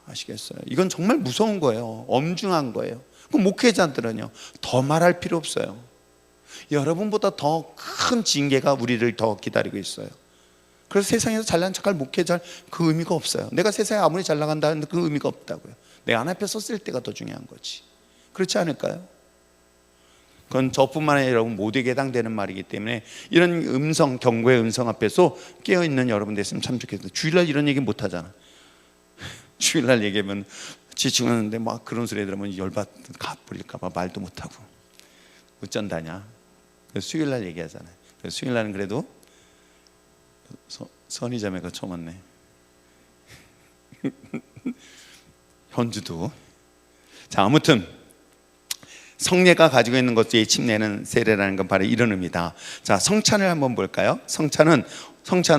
Speaker 1: 아시겠어요? 이건 정말 무서운 거예요. 엄중한 거예요. 그 목회자들은요 더 말할 필요 없어요. 여러분보다 더 큰 징계가 우리를 더 기다리고 있어요. 그래서 세상에서 잘난 척할 목회자 그 의미가 없어요. 내가 세상에 아무리 잘 나간다 하는데 그 의미가 없다고요. 내 안 앞에 섰을 때가 더 중요한 거지. 그렇지 않을까요? 그건 저뿐만 아니라 여러분 모두에게 해당되는 말이기 때문에 이런 경고의 음성 앞에서 깨어있는 여러분 됐으면 참 좋겠어요. 주일날 이런 얘기 못 하잖아. 주일날 얘기하면 지치는데 막 그런 소리 들으면 열받 가버릴까 봐 말도 못하고 어쩐다냐. 그래서 수요일날 얘기하잖아요. 그래서 수요일날은 그래도 선의자매가 처음 왔네. 현주도. 자, 아무튼 성례가 가지고 있는 것들이 침례는 세례라는 건 바로 이런 의미다. 자, 성찬을 한번 볼까요? 성찬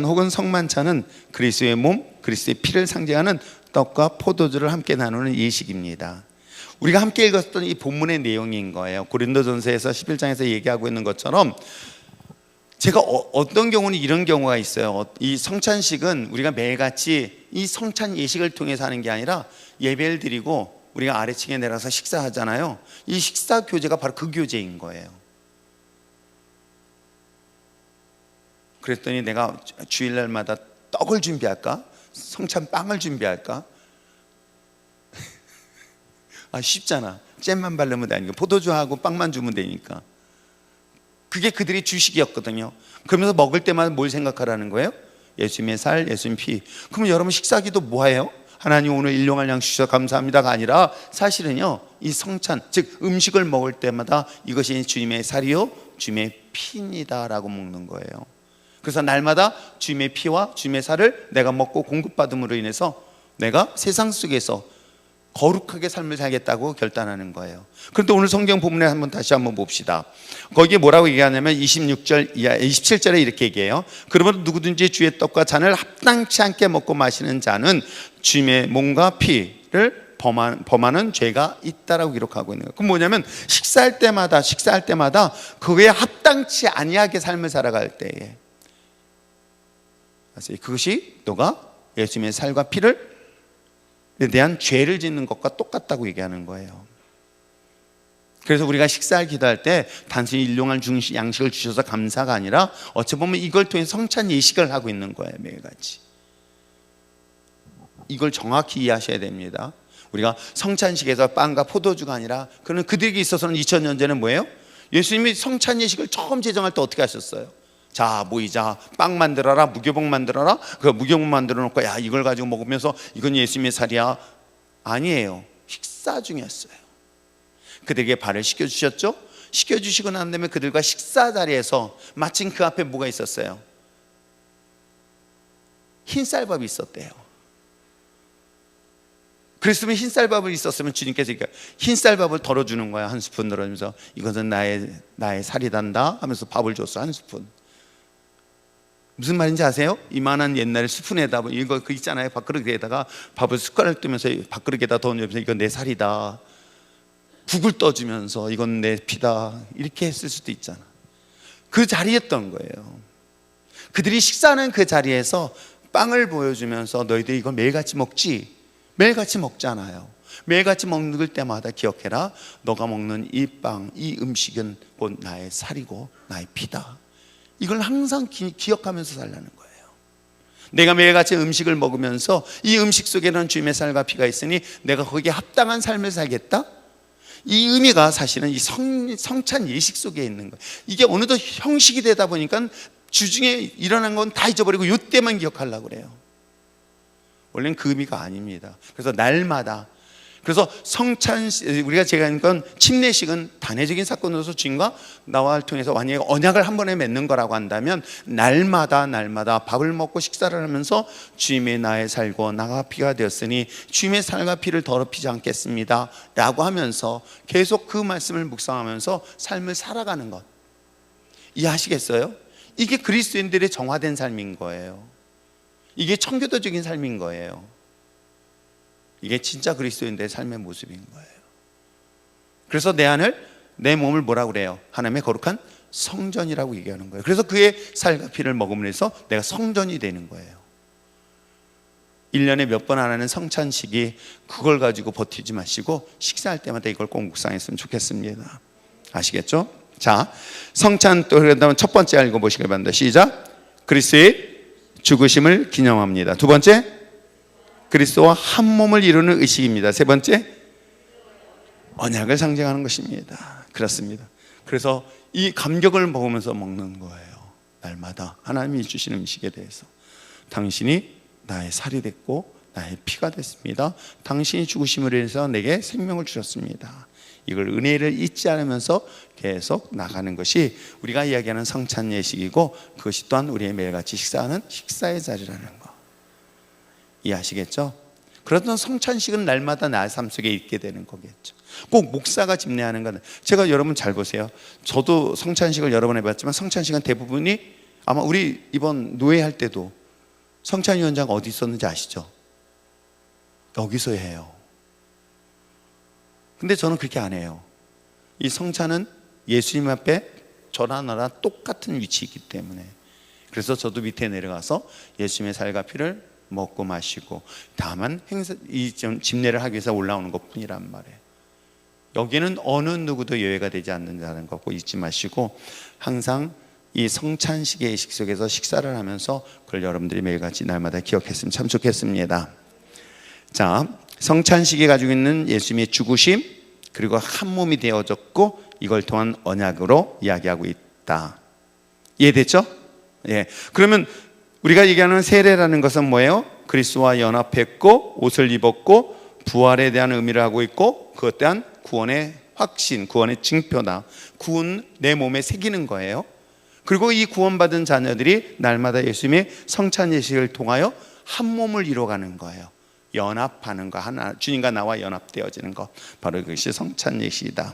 Speaker 1: 혹은 성만찬은 그리스도의 몸, 그리스도의 피를 상징하는 떡과 포도주를 함께 나누는 예식입니다. 우리가 함께 읽었던 이 본문의 내용인 거예요. 고린도전서에서 11장에서 얘기하고 있는 것처럼 제가 어떤 경우는 이런 경우가 있어요. 이 성찬식은 우리가 매일같이 이 성찬 예식을 통해서 하는 게 아니라 예배를 드리고 우리가 아래층에 내려서 식사하잖아요. 이 식사 교제가 바로 그 교제인 거예요. 그랬더니 내가 주일날마다 떡을 준비할까? 성찬 빵을 준비할까? 쉽잖아. 잼만 바르면 되니까, 포도주하고 빵만 주면 되니까. 그게 그들의 주식이었거든요. 그러면서 먹을 때마다 뭘 생각하라는 거예요? 예수님의 살, 예수님 피. 그러면 여러분 식사기도 뭐예요? 하나님 오늘 일용할 양 주셔서 감사합니다가 아니라 사실은요, 이 성찬, 즉 음식을 먹을 때마다 이것이 주님의 살이요 주님의 피입니다 라고 먹는 거예요. 그래서 날마다 주님의 피와 주님의 살을 내가 먹고 공급받음으로 인해서 내가 세상 속에서 거룩하게 삶을 살겠다고 결단하는 거예요. 그런데 오늘 성경 본문에 다시 한번 봅시다. 거기에 뭐라고 얘기하냐면 27절에 이렇게 얘기해요. 그러면 누구든지 주의 떡과 잔을 합당치 않게 먹고 마시는 자는 주님의 몸과 피를 범하는 죄가 있다라고 기록하고 있는 거예요. 그럼 뭐냐면 식사할 때마다 그에 합당치 아니하게 삶을 살아갈 때에 그것이 너가 예수님의 살과 피를 에 대한 죄를 짓는 것과 똑같다고 얘기하는 거예요. 그래서 우리가 식사를 기도할 때 단순히 일용할 양식을 주셔서 감사가 아니라 어찌 보면 이걸 통해 성찬 예식을 하고 있는 거예요. 매일같이 이걸 정확히 이해하셔야 됩니다. 우리가 성찬식에서 빵과 포도주가 아니라 그는 그들에게 있어서는 2000년 전에 뭐예요? 예수님이 성찬 예식을 처음 제정할 때 어떻게 하셨어요? 자 모이자, 빵 만들어라, 무교복 만들어라. 그 무교복 만들어 놓고 야 이걸 가지고 먹으면서 이건 예수님의 살이야. 아니에요. 식사 중이었어요. 그들에게 발을 씻겨주셨죠. 씻겨주시고 난 다음에 그들과 식사 자리에서 마침 그 앞에 뭐가 있었어요? 흰쌀밥이 있었대요. 그랬으면 흰쌀밥을 있었으면 주님께서 흰쌀밥을 덜어주는 거야. 한 스푼 덜어주면서 이것은 나의 살이단다 하면서 밥을 줬어. 한 스푼. 무슨 말인지 아세요? 이만한 옛날에 스푼에다 이거 그 있잖아요. 밥그릇에다가 밥을 숟가락 뜨면서 밥그릇에다 던지면서 이건 내 살이다. 국을 떠주면서 이건 내 피다. 이렇게 했을 수도 있잖아. 그 자리였던 거예요. 그들이 식사하는 그 자리에서 빵을 보여주면서 너희들 이거 매일같이 먹지? 매일같이 먹잖아요. 매일같이 먹을 때마다 기억해라. 너가 먹는 이 빵, 이 음식은 곧 나의 살이고 나의 피다. 이걸 항상 기억하면서 살라는 거예요. 내가 매일같이 음식을 먹으면서 이 음식 속에는 주님의 살과 피가 있으니 내가 거기에 합당한 삶을 살겠다. 이 의미가 사실은 이 성찬 예식 속에 있는 거예요. 이게 어느덧 형식이 되다 보니까 주중에 일어난 건 다 잊어버리고 이때만 기억하려고 그래요. 원래는 그 의미가 아닙니다. 그래서 날마다, 그래서 성찬, 우리가 제가 하는 건 침례식은 단회적인 사건으로서 주님과 나와 통해서 만약에 언약을 한 번에 맺는 거라고 한다면 날마다 밥을 먹고 식사를 하면서 주님의 나의 살고 나가 피가 되었으니 주님의 살과 피를 더럽히지 않겠습니다 라고 하면서 계속 그 말씀을 묵상하면서 삶을 살아가는 것, 이해하시겠어요? 이게 그리스도인들의 정화된 삶인 거예요. 이게 청교도적인 삶인 거예요. 이게 진짜 그리스도인들의 삶의 모습인 거예요. 그래서 내 몸을 뭐라고 그래요? 하나님의 거룩한 성전이라고 얘기하는 거예요. 그래서 그의 살과 피를 먹음으로 해서 내가 성전이 되는 거예요. 1년에 몇 번 안 하는 성찬식이 그걸 가지고 버티지 마시고 식사할 때마다 이걸 꼭 묵상했으면 좋겠습니다. 아시겠죠? 자, 성찬 또 그런다면 첫 번째 읽어보시기 바랍니다. 시작. 그리스도의 죽으심을 기념합니다. 두 번째, 그리스도와 한 몸을 이루는 의식입니다. 세 번째, 언약을 상징하는 것입니다. 그렇습니다. 그래서 이 감격을 먹으면서 먹는 거예요. 날마다 하나님이 주시는 음식에 대해서 당신이 나의 살이 됐고 나의 피가 됐습니다. 당신이 죽으심으로 해서 내게 생명을 주셨습니다. 이걸 은혜를 잊지 않으면서 계속 나가는 것이 우리가 이야기하는 성찬 예식이고 그것이 또한 우리의 매일같이 식사하는 식사의 자리라는 거 이해하시겠죠? 그러던 성찬식은 날마다 나의 삶 속에 있게 되는 거겠죠. 꼭 목사가 집례하는 건, 제가 여러분 잘 보세요. 저도 성찬식을 여러 번 해봤지만 성찬식은 대부분이 아마 우리 이번 노예할 때도 성찬위원장 어디 있었는지 아시죠? 여기서 해요. 근데 저는 그렇게 안 해요. 이 성찬은 예수님 앞에 저랑 나랑 똑같은 위치이기 때문에, 그래서 저도 밑에 내려가서 예수님의 살과 피를 먹고 마시고 다만 집례를 하기 위해서 올라오는 것뿐이란 말이에요. 여기는 어느 누구도 예외가 되지 않는다는 거 꼭 잊지 마시고 항상 이 성찬식의 의식 속에서 식사를 하면서 그걸 여러분들이 매일같이 날마다 기억했으면 참 좋겠습니다. 자, 성찬식이 가지고 있는 예수님의 죽으심, 그리고 한 몸이 되어졌고 이걸 통한 언약으로 이야기하고 있다. 이해됐죠? 예. 그러면 우리가 얘기하는 세례라는 것은 뭐예요? 그리스도와 연합했고 옷을 입었고 부활에 대한 의미를 하고 있고 그것에 대한 구원의 확신, 구원의 증표다. 구원 내 몸에 새기는 거예요. 그리고 이 구원받은 자녀들이 날마다 예수님의 성찬 예식을 통하여 한 몸을 이뤄가는 거예요. 연합하는 거, 하나, 주님과 나와 연합되어지는 것, 바로 그것이 성찬 예식이다.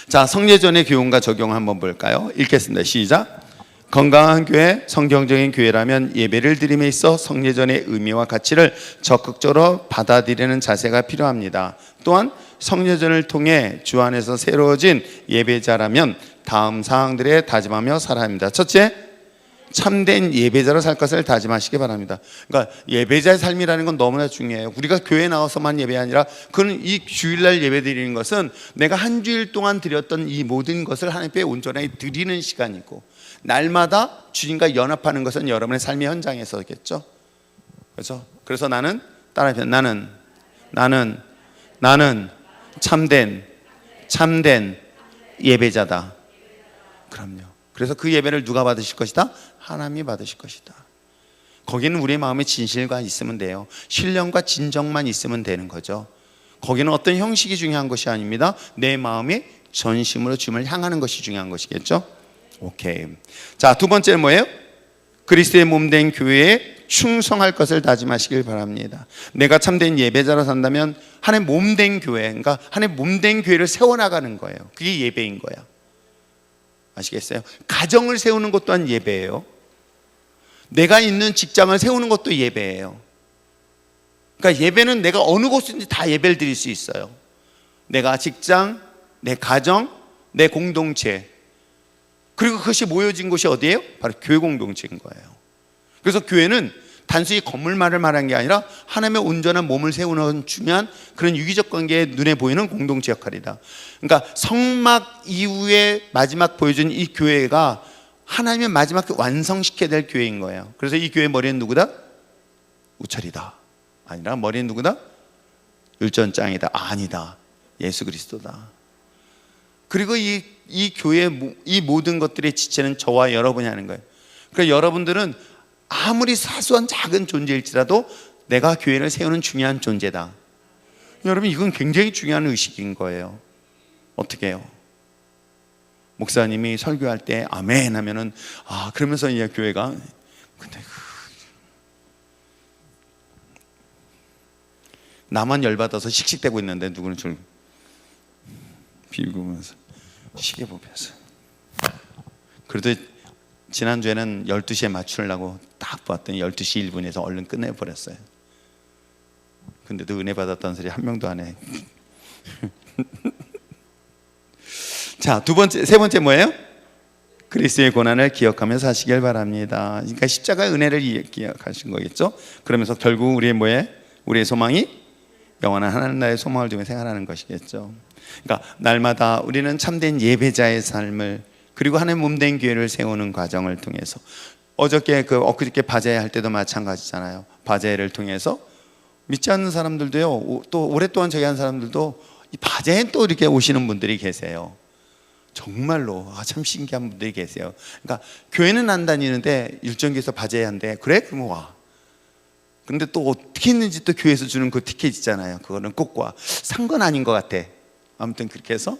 Speaker 1: 자, 성례전의 교훈과 적용 한번 볼까요? 읽겠습니다. 시작. 건강한 교회, 성경적인 교회라면 예배를 드림에 있어 성례전의 의미와 가치를 적극적으로 받아들이는 자세가 필요합니다. 또한 성례전을 통해 주 안에서 새로워진 예배자라면 다음 사항들에 다짐하며 살아야 합니다. 첫째, 참된 예배자로 살 것을 다짐하시기 바랍니다. 그러니까 예배자의 삶이라는 건 너무나 중요해요. 우리가 교회에 나와서만 예배 아니라 그는 이 주일날 예배 드리는 것은 내가 한 주일 동안 드렸던 이 모든 것을 하나님께 온전하게 드리는 시간이고, 날마다 주님과 연합하는 것은 여러분의 삶의 현장에서겠죠. 그렇죠? 그래서 나는 따라해요. 나는 참된 예배자다. 그럼요. 그래서 그 예배를 누가 받으실 것이다? 하나님이 받으실 것이다. 거기는 우리의 마음에 진실과 있으면 돼요. 신령과 진정만 있으면 되는 거죠. 거기는 어떤 형식이 중요한 것이 아닙니다. 내 마음이 전심으로 주님을 향하는 것이 중요한 것이겠죠. 오케이. 자, 두 번째는 뭐예요? 그리스도의 몸된 교회에 충성할 것을 다짐하시길 바랍니다. 내가 참된 예배자로 산다면 하나님 몸된 교회, 그러니까 하나님 몸된 교회를 세워나가는 거예요. 그게 예배인 거야. 아시겠어요? 가정을 세우는 것 또한 예배예요. 내가 있는 직장을 세우는 것도 예배예요. 그러니까 예배는 내가 어느 곳든지 다 예배를 드릴 수 있어요. 내가 직장, 내 가정, 내 공동체, 그리고 그것이 모여진 곳이 어디예요? 바로 교회 공동체인 거예요. 그래서 교회는 단순히 건물만을 말한 게 아니라 하나님의 온전한 몸을 세우는 중요한 그런 유기적 관계에 눈에 보이는 공동체 역할이다. 그러니까 성막 이후에 마지막 보여준 이 교회가 하나님의 마지막 완성시켜야 될 교회인 거예요. 그래서 이 교회의 머리는 누구다? 우철이다. 아니라 머리는 누구다? 율전장이다. 아니다. 예수 그리스도다. 그리고 이 교회의 이 모든 것들의 지체는 저와 여러분이 하는 거예요. 그러니까 여러분들은 아무리 사소한 작은 존재일지라도 내가 교회를 세우는 중요한 존재다. 여러분, 이건 굉장히 중요한 의식인 거예요. 어떻게 해요? 목사님이 설교할 때 아멘 하면은 그러면서 이 교회가, 근데 나만 열받아서 씩씩대고 있는데 누구는 좀 비비면서 시계 보면서. 그래도 지난주에는 12시에 맞추려고 딱 봤더니 12시 1분에서 얼른 끝내버렸어요. 근데도 은혜 받았다는 소리 한 명도 안 해. 자, 세 번째 뭐예요? 그리스도의 고난을 기억하며 사시길 바랍니다. 그러니까 십자가의 은혜를 기억하신 거겠죠. 그러면서 결국 우리의 소망이 영원한 하나님 나라의 소망을 두며 생활하는 것이겠죠. 그러니까 날마다 우리는 참된 예배자의 삶을, 그리고 하나님 몸된 교회를 세우는 과정을 통해서, 엊그저께 바제 할 때도 마찬가지잖아요. 바제를 통해서 믿지 않는 사람들도요, 또 오랫동안 저기 한 사람들도 이 바제에 또 이렇게 오시는 분들이 계세요. 정말로 참 신기한 분들이 계세요. 그러니까 교회는 안 다니는데 일정교에서 바제한대. 그래? 그럼 와. 근데 또 어떻게 했는지 또 교회에서 주는 그 티켓 있잖아요. 그거는 꼭 와. 산 건 아닌 것 같아. 아무튼 그렇게 해서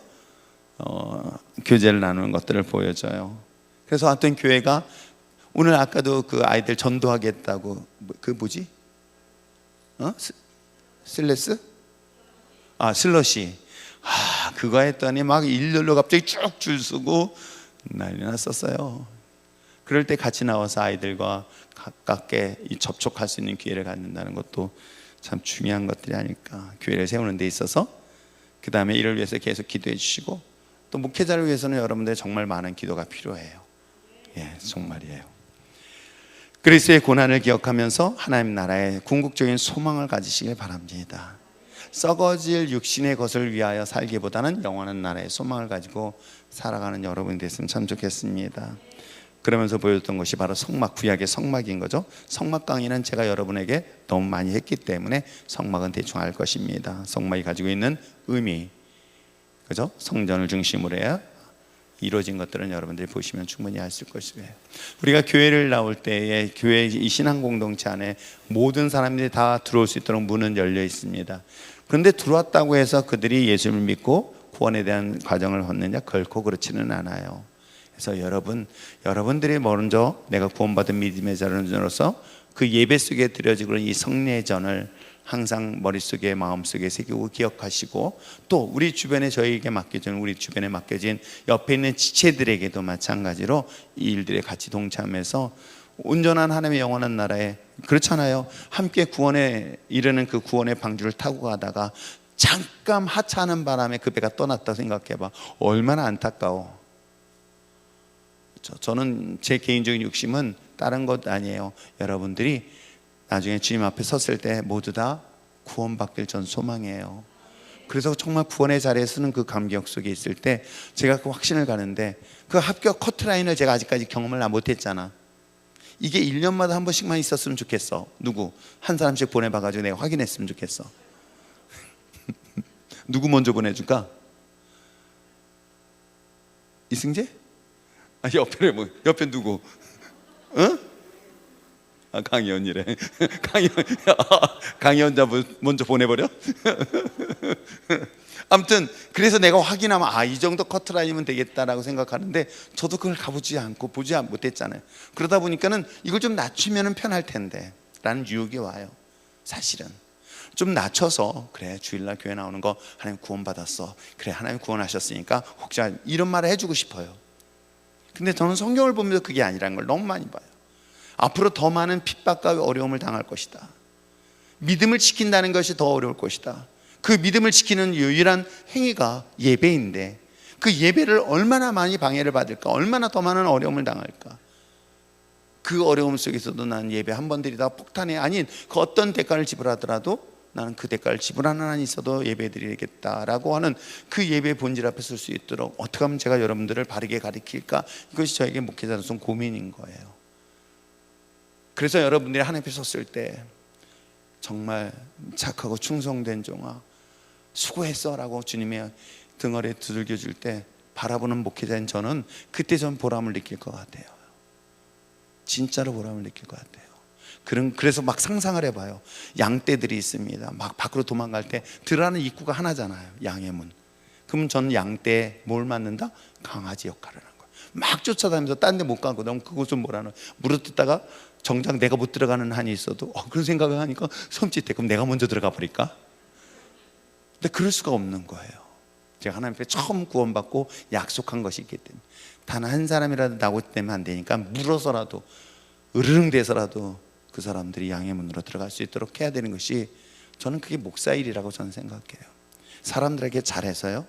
Speaker 1: 교제를 나누는 것들을 보여줘요. 그래서 어떤 교회가 오늘 아까도 그 아이들 전도하겠다고, 그 뭐지? 슬래스? 슬러시. 그거 했더니 막 일렬로 갑자기 쭉 줄 서고 난리 났었어요. 그럴 때 같이 나와서 아이들과 가깝게 접촉할 수 있는 기회를 갖는다는 것도 참 중요한 것들이 아닐까. 교회를 세우는 데 있어서. 그 다음에 이를 위해서 계속 기도해 주시고, 또 목회자를 위해서는 여러분들의 정말 많은 기도가 필요해요. 예, 정말이에요. 그리스도의 고난을 기억하면서 하나님 나라의 궁극적인 소망을 가지시길 바랍니다. 썩어질 육신의 것을 위하여 살기보다는 영원한 나라의 소망을 가지고 살아가는 여러분이 됐으면 참 좋겠습니다. 그러면서 보여줬던 것이 바로 성막, 구약의 성막인 거죠. 성막 강의는 제가 여러분에게 너무 많이 했기 때문에 성막은 대충 알 것입니다. 성막이 가지고 있는 의미, 그죠? 성전을 중심으로 해야 이루어진 것들은 여러분들이 보시면 충분히 아실 것이에요. 우리가 교회를 나올 때에 교회 이 신앙 공동체 안에 모든 사람들이 다 들어올 수 있도록 문은 열려 있습니다. 그런데 들어왔다고 해서 그들이 예수를 믿고 구원에 대한 과정을 걷느냐? 결코 그렇지는 않아요. 그래서 여러분들이 먼저 내가 구원받은 믿음의 자로서 그 예배 속에 드려지고 이 성례전을 항상 머릿속에 마음속에 새기고 기억하시고, 또 우리 주변에 저희에게 맡겨진, 우리 주변에 맡겨진 옆에 있는 지체들에게도 마찬가지로 이 일들에 같이 동참해서 온전한 하나님의 영원한 나라에, 그렇잖아요. 함께 구원에 이르는 그 구원의 방주를 타고 가다가 잠깐 하차하는 바람에 그 배가 떠났다 생각해봐. 얼마나 안타까워. 저는 제 개인적인 욕심은 다른 것 아니에요. 여러분들이 나중에 주님 앞에 섰을 때 모두 다 구원받길 전 소망해요. 그래서 정말 구원의 자리에 서는 그 감격 속에 있을 때 제가 그 확신을 가는데, 그 합격 커트라인을 제가 아직까지 경험을 못했잖아. 이게 1년마다 한 번씩만 있었으면 좋겠어. 누구? 한 사람씩 보내봐가지고 내가 확인했으면 좋겠어. 누구 먼저 보내줄까? 이승재? 옆에 누구? 응? 강희 언니래. 강희 언니 먼저 보내버려? 아무튼 그래서 내가 확인하면 이 정도 커트라인이면 되겠다라고 생각하는데, 저도 그걸 가보지 않고 보지 못했잖아요. 그러다 보니까는 이걸 좀 낮추면 편할 텐데 라는 유혹이 와요. 사실은 좀 낮춰서, 그래 주일날 교회 나오는 거 하나님 구원받았어, 그래 하나님 구원하셨으니까 혹시 이런 말을 해주고 싶어요. 근데 저는 성경을 보면서 그게 아니라는 걸 너무 많이 봐요. 앞으로 더 많은 핍박과 어려움을 당할 것이다. 믿음을 지킨다는 것이 더 어려울 것이다. 그 믿음을 지키는 유일한 행위가 예배인데, 그 예배를 얼마나 많이 방해를 받을까, 얼마나 더 많은 어려움을 당할까. 그 어려움 속에서도 나는 예배 한 번 드리다 폭탄이 아닌 그 어떤 대가를 지불하더라도 나는 그 대가를 지불하는 한이 있어도 예배 드리겠다라고 하는 그 예배의 본질 앞에 설 수 있도록 어떻게 하면 제가 여러분들을 바르게 가르칠까, 이것이 저에게 목회자로서 고민인 거예요. 그래서 여러분들이 하나님 앞에 섰을 때 정말 착하고 충성된 종아 수고했어 라고 주님의 등어리에 두들겨 줄 때 바라보는 목회자인 저는 그때 전 보람을 느낄 것 같아요. 진짜로 보람을 느낄 것 같아요. 그래서 막 상상을 해봐요. 양떼들이 있습니다. 막 밖으로 도망갈 때 들어가는 입구가 하나잖아요. 양의 문. 그러면 저는 양떼에 뭘 맡는다? 강아지 역할을 하는 거예요. 막 쫓아다니면서 딴 데 못 가고 너무 그곳을 뭐라는, 물어뜯다가 정작 내가 못 들어가는 한이 있어도 그런 생각을 하니까 섬찟해. 그럼 내가 먼저 들어가 버릴까? 근데 그럴 수가 없는 거예요. 제가 하나님 앞에 처음 구원받고 약속한 것이 있기 때문에 단 한 사람이라도 나고 때문에 안 되니까 물어서라도 으르릉대서라도 그 사람들이 양의 문으로 들어갈 수 있도록 해야 되는 것이, 저는 그게 목사 일이라고 저는 생각해요. 사람들에게 잘해서요,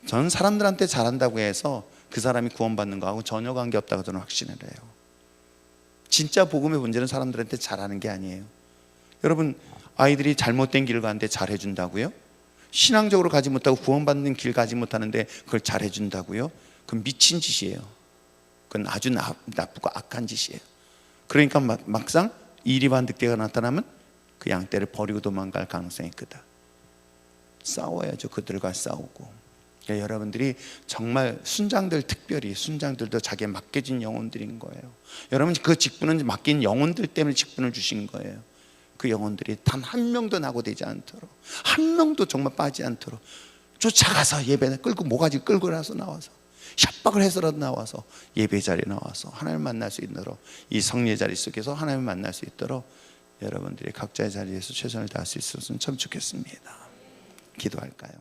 Speaker 1: 저는 사람들한테 잘한다고 해서 그 사람이 구원받는 거하고 전혀 관계없다고 저는 확신을 해요. 진짜 복음의 문제는 사람들한테 잘하는 게 아니에요. 여러분, 아이들이 잘못된 길을 가는데 잘해준다고요? 신앙적으로 가지 못하고 구원받는 길 가지 못하는데 그걸 잘해준다고요? 그건 미친 짓이에요. 그건 아주 나쁘고 악한 짓이에요. 그러니까 막상 이리반 늑대가 나타나면 그 양떼를 버리고 도망갈 가능성이 크다. 싸워야죠. 그들과 싸우고. 그러니까 여러분들이 정말 순장들, 특별히 순장들도 자기에 맡겨진 영혼들인 거예요. 여러분, 그 직분은 맡긴 영혼들 때문에 직분을 주신 거예요. 그 영혼들이 단 한 명도 낙오되지 않도록, 한 명도 정말 빠지지 않도록 쫓아가서 예배를 끌고, 모가지 끌고 나와서 협박을 해서라도 나와서 예배 자리에 나와서 하나님을 만날 수 있도록, 이 성례 자리 속에서 하나님을 만날 수 있도록 여러분들이 각자의 자리에서 최선을 다할 수 있었으면 참 좋겠습니다. 기도할까요?